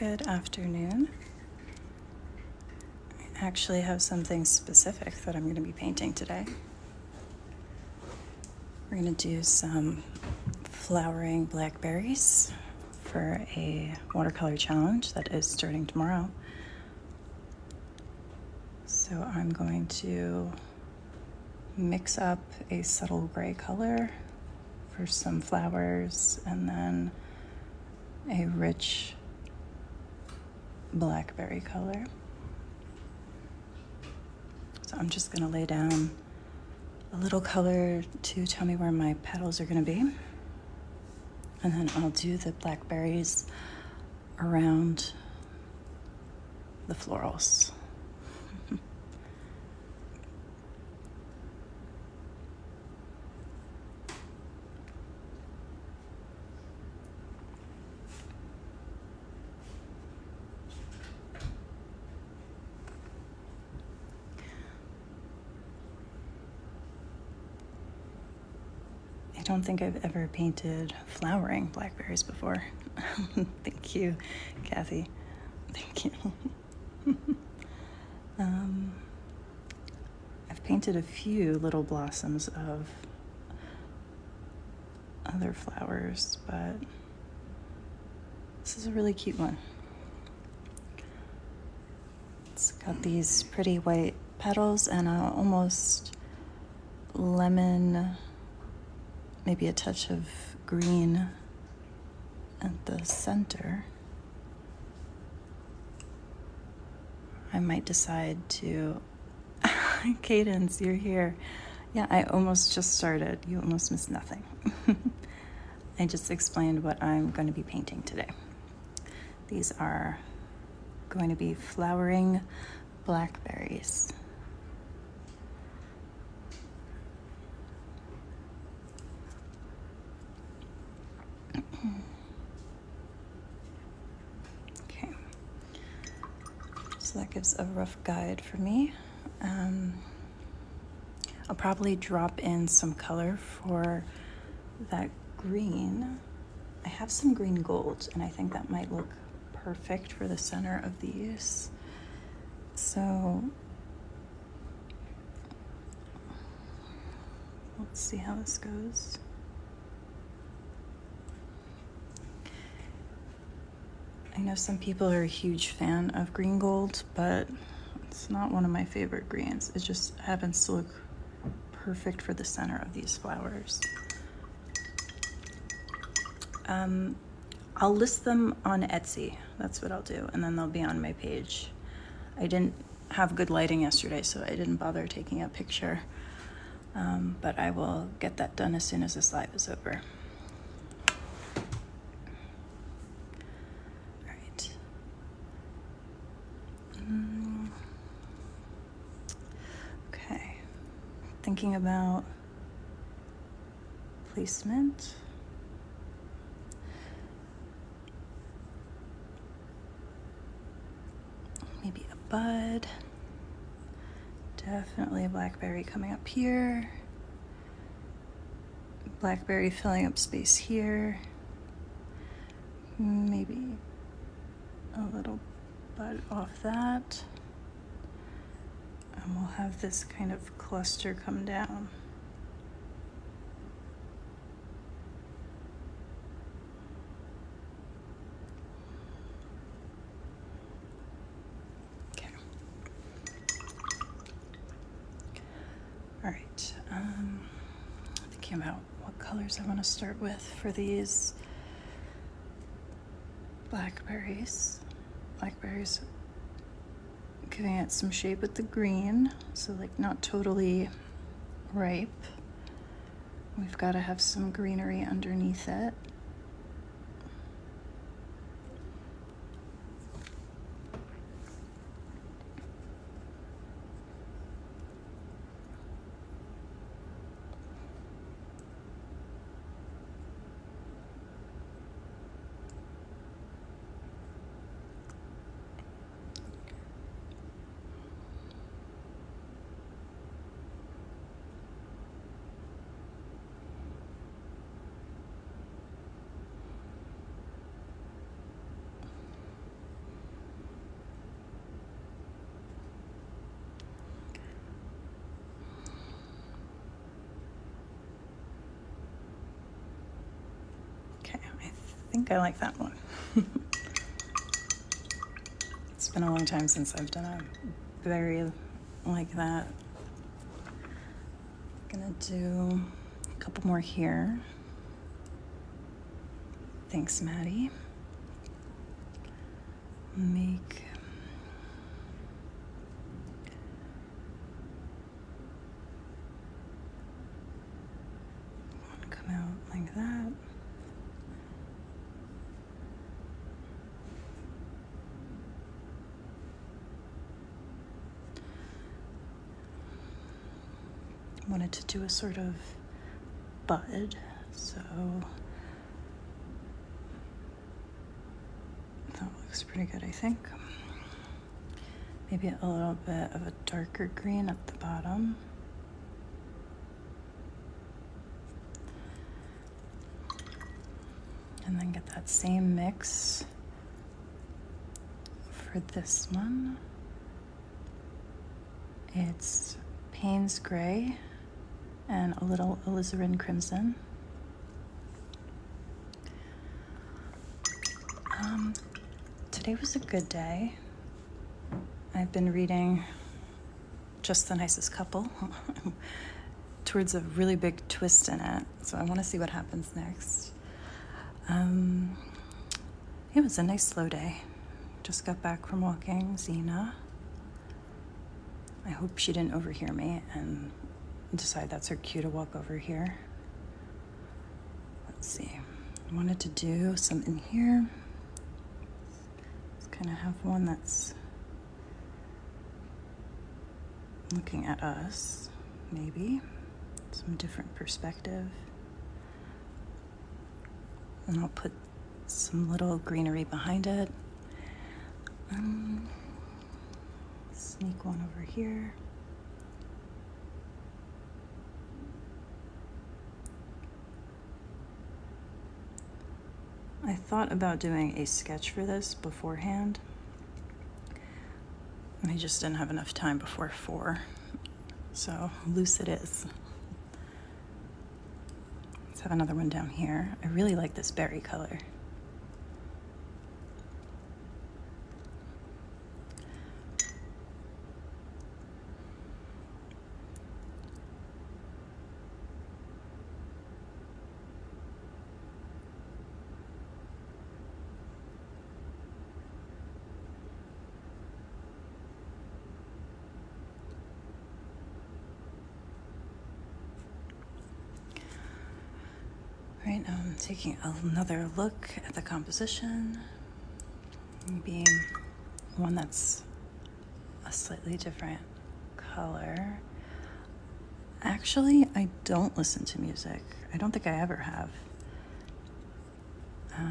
Good afternoon. I actually have something specific that I'm going to be painting today. We're going to do some flowering blackberries for a watercolor challenge that is starting tomorrow. So I'm going to mix up a subtle gray color for some flowers and then a rich blackberry color. So I'm just going to lay down a little color to tell me where my petals are going to be. And then I'll do the blackberries around the florals. I don't think I've ever painted flowering blackberries before. Thank you, Kathy. Thank you. I've painted a few little blossoms of other flowers, but this is a really cute one. It's got these pretty white petals and a almost lemon, maybe a touch of green at the center. I might decide to... Cadence, you're here. Yeah, I almost just started. You almost missed nothing. I just explained what I'm going to be painting today. These are going to be flowering blackberries. Okay, so that gives a rough guide for me. I'll probably drop in some color for that green. I have some green gold, and I think that might look perfect for the center of these. So let's see how this goes. I know some people are a huge fan of green gold, but it's not one of my favorite greens. It just happens to look perfect for the center of these flowers. I'll list them on Etsy. That's what I'll do, and then they'll be on my page. I didn't have good lighting yesterday, so I didn't bother taking a picture, but I will get that done as soon as this live is over. All right. Okay. Thinking about placement. Maybe a bud. Definitely a blackberry coming up here. Blackberry filling up space here. Maybe a little bud off that. And we'll have this kind of cluster come down. All right, thinking about what colors I want to start with for these blackberries. Blackberries, giving it some shape with the green, so like not totally ripe. We've got to have some greenery underneath it. think I like that one. It's been a long time since I've done a berry like that. Gonna do a couple more here. Thanks, Maddie. Make one come out like that. Wanted to do a sort of bud, so that looks pretty good, I think. Maybe a little bit of a darker green at the bottom. And then get that same mix for this one. It's Payne's Gray and a little alizarin crimson. Today was a good day. I've been reading Just the Nicest Couple towards a really big twist in it, so I want to see what happens next. It was a nice slow day. Just got back from walking Xena. I hope she didn't overhear me and decide that's her cue to walk over here. Let's see. I wanted to do some in here. Let's kind of have one that's looking at us, maybe. Some different perspective. And I'll put some little greenery behind it. Sneak one over here. I thought about doing a sketch for this beforehand. I just didn't have enough time before 4, so loose it is. Let's have another one down here. I really like this berry color. Right now I'm taking another look at the composition, maybe one that's a slightly different color. Actually, I don't listen to music. I don't think I ever have. I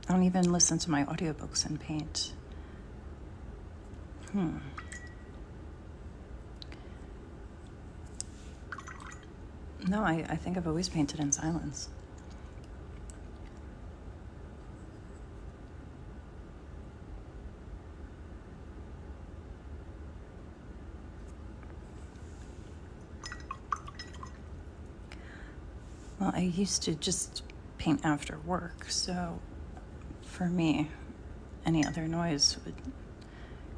don't even listen to my audiobooks and paint. No, I think I've always painted in silence. Well, I used to just paint after work, so for me, any other noise would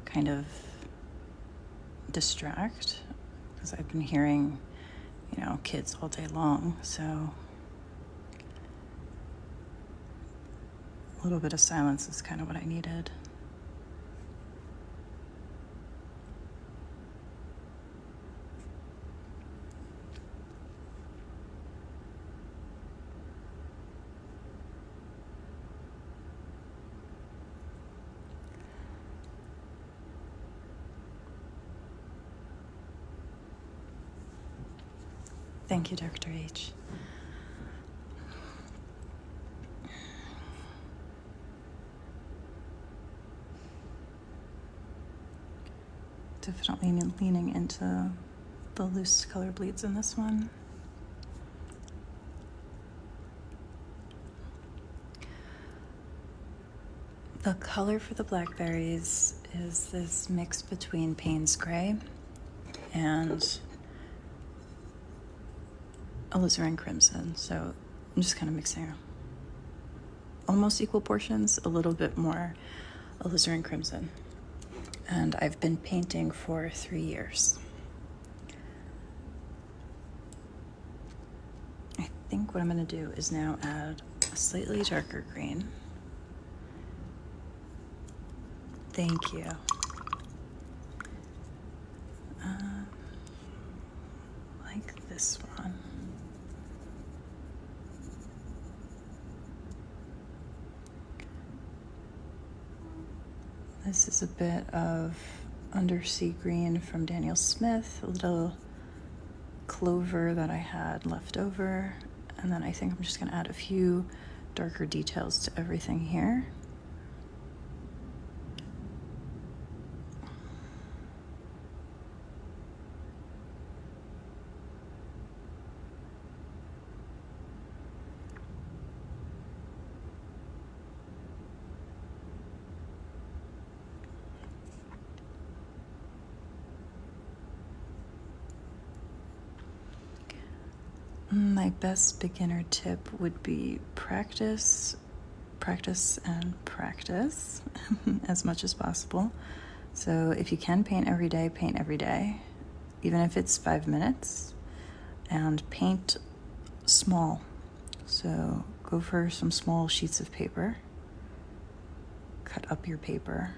kind of distract, because I've been hearing, kids all day long, so a little bit of silence is kind of what I needed. Thank you, Dr. H. Definitely leaning into the loose color bleeds in this one. The color for the blackberries is this mix between Payne's Gray and alizarin crimson, so I'm just kind of mixing almost equal portions, a little bit more alizarin crimson. And I've been painting for 3 years. I think what I'm going to do is now add a slightly darker green. Thank you. Like this one. This is a bit of undersea green from Daniel Smith, a little clover that I had left over, and then I think I'm just going to add a few darker details to everything here. My best beginner tip would be practice, practice, and practice as much as possible. So if you can paint every day, even if it's 5 minutes, and paint small. So go for some small sheets of paper, cut up your paper.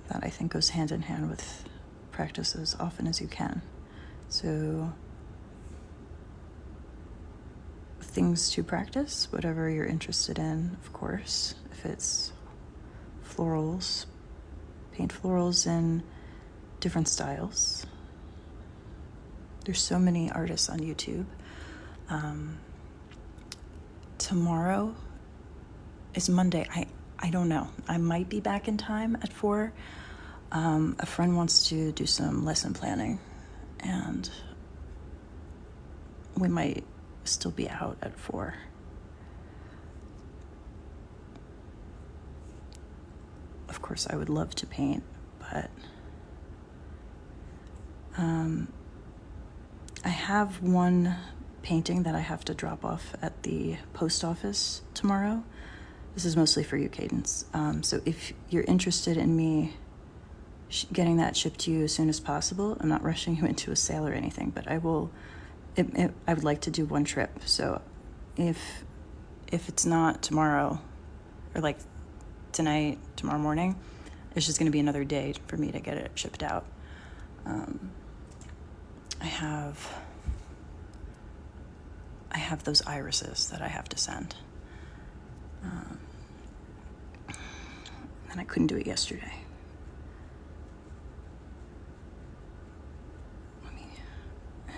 That I think goes hand in hand with practice as often as you can. So things to practice, whatever you're interested in, of course. If it's florals, paint florals in different styles. There's so many artists on YouTube. Tomorrow is Monday. I don't know. I might be back in time at 4. A friend wants to do some lesson planning, and we might still be out at 4. Of course, I would love to paint, but I have one painting that I have to drop off at the post office tomorrow. This is mostly for you, Cadence. So if you're interested in me getting that shipped to you as soon as possible, I'm not rushing you into a sale or anything, but I will. I would like to do one trip. So if it's not tomorrow, or like tonight, tomorrow morning, it's just going to be another day for me to get it shipped out. I have those irises that I have to send. And I couldn't do it yesterday. Let me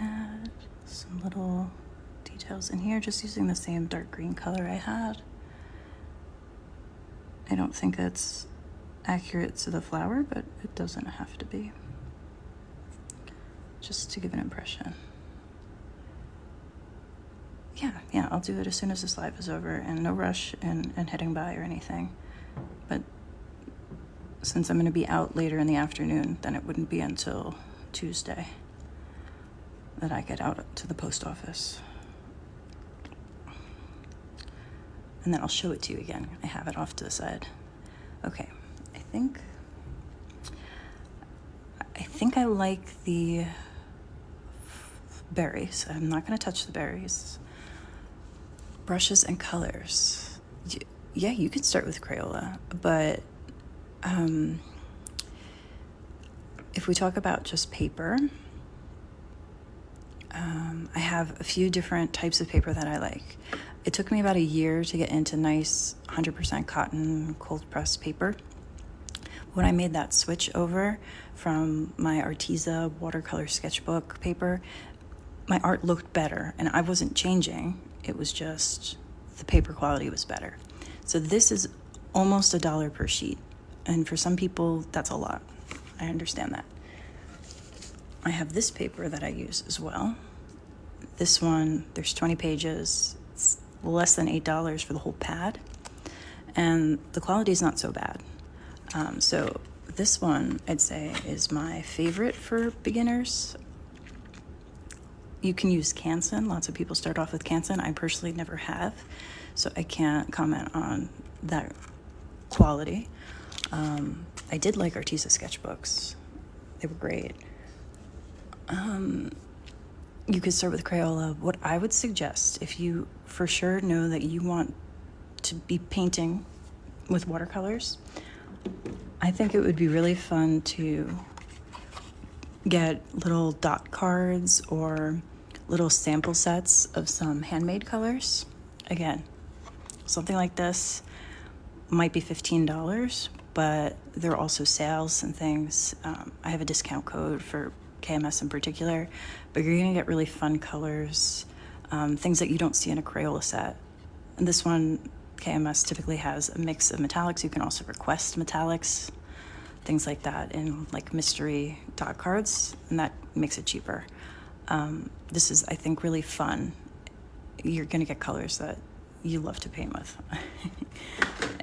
add some little details in here, just using the same dark green color I had. I don't think that's accurate to the flower, but it doesn't have to be. Just to give an impression. Yeah, I'll do it as soon as this live is over, and no rush in heading by or anything. But since I'm going to be out later in the afternoon, then it wouldn't be until Tuesday that I get out to the post office. And then I'll show it to you again. I have it off to the side. Okay, I think I like the berries. I'm not going to touch the berries. Brushes and colors. Yeah, you could start with Crayola, but if we talk about just paper, I have a few different types of paper that I like. It took me about a year to get into nice 100% cotton cold pressed paper. When I made that switch over from my Arteza watercolor sketchbook paper, my art looked better, and I wasn't changing. It was just the paper quality was better. So this is almost $1 per sheet, and for some people that's a lot. I understand that. I have this paper that I use as well. This one, there's 20 pages. It's less than $8 for the whole pad, and the quality is not so bad. So this one, I'd say, is my favorite for beginners. You can use Canson. Lots of people start off with Canson. I personally never have, so I can't comment on that quality. I did like Arteza sketchbooks. They were great. You could start with Crayola. What I would suggest, if you for sure know that you want to be painting with watercolors, I think it would be really fun to get little dot cards or little sample sets of some handmade colors. Again, something like this might be $15, but there are also sales and things. I have a discount code for KMS in particular, but you're gonna get really fun colors, things that you don't see in a Crayola set. And this one, KMS, typically has a mix of metallics. You can also request metallics, things like that, in like mystery dot cards, and that makes it cheaper. This is, I think, really fun. You're gonna get colors that you love to paint with.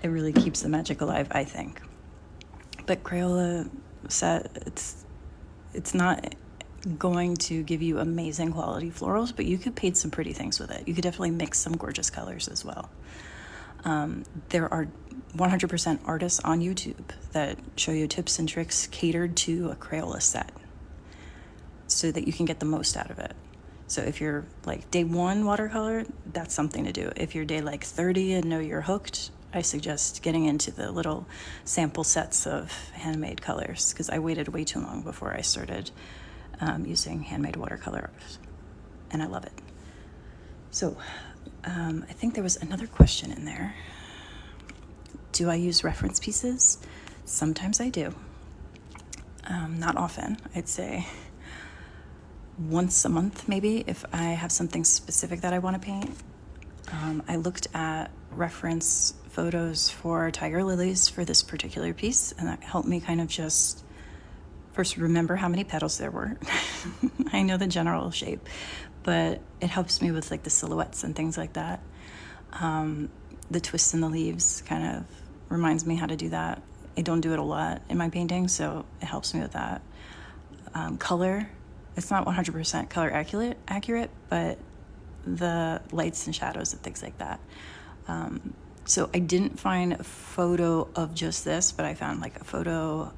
It really keeps the magic alive, I think. But Crayola set, it's not going to give you amazing quality florals, but you could paint some pretty things with it. You could definitely mix some gorgeous colors as well. There are 100% artists on YouTube that show you tips and tricks catered to a Crayola set so that you can get the most out of it. So if you're like day 1 watercolor, that's something to do. If you're day like 30 and know you're hooked, I suggest getting into the little sample sets of handmade colors, because I waited way too long before I started using handmade watercolors, and I love it. So I think there was another question in there. Do I use reference pieces? Sometimes I do. Not often. I'd say once a month, maybe, if I have something specific that I want to paint. I looked at reference photos for tiger lilies for this particular piece, and that helped me kind of just first remember how many petals there were. I know the general shape, but it helps me with like the silhouettes and things like that. The twists in the leaves kind of reminds me how to do that. I don't do it a lot in my painting, so it helps me with that. Color, it's not 100% color accurate, but the lights and shadows and things like that. So I didn't find a photo of just this, but I found like a photo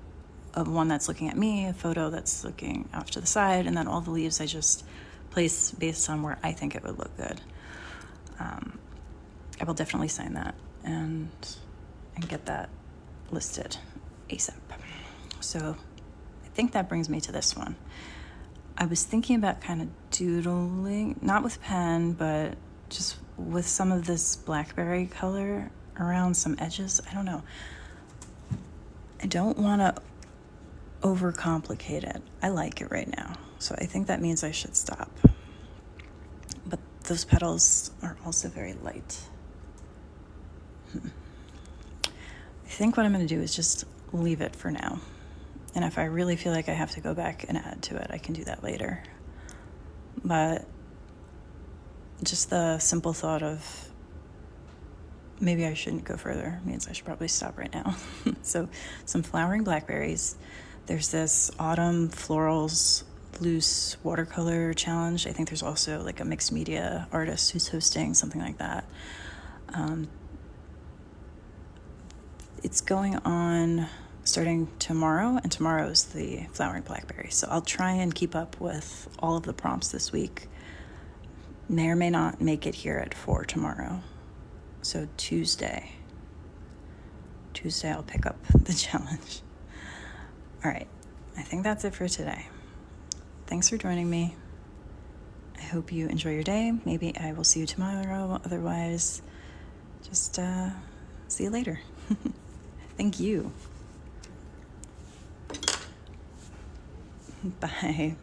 of one that's looking at me, a photo that's looking off to the side, and then all the leaves I just place based on where I think it would look good. I will definitely sign that and get that listed ASAP. So I think that brings me to this one. I was thinking about kind of doodling, not with pen, but just with some of this blackberry color around some edges. I don't know. I don't want to overcomplicate it. I like it right now, so I think that means I should stop. But those petals are also very light. I think what I'm going to do is just leave it for now. And if I really feel like I have to go back and add to it, I can do that later. But just the simple thought of maybe I shouldn't go further means I should probably stop right now. So some flowering blackberries. There's this autumn florals loose watercolor challenge. I think there's also like a mixed media artist who's hosting something like that. It's going on starting tomorrow, and tomorrow is the flowering blackberry. So I'll try and keep up with all of the prompts this week. May or may not make it here at 4 tomorrow. So Tuesday I'll pick up the challenge. All right, I think that's it for today. Thanks for joining me. I hope you enjoy your day. Maybe I will see you tomorrow. Otherwise, just see you later. Thank you. Bye.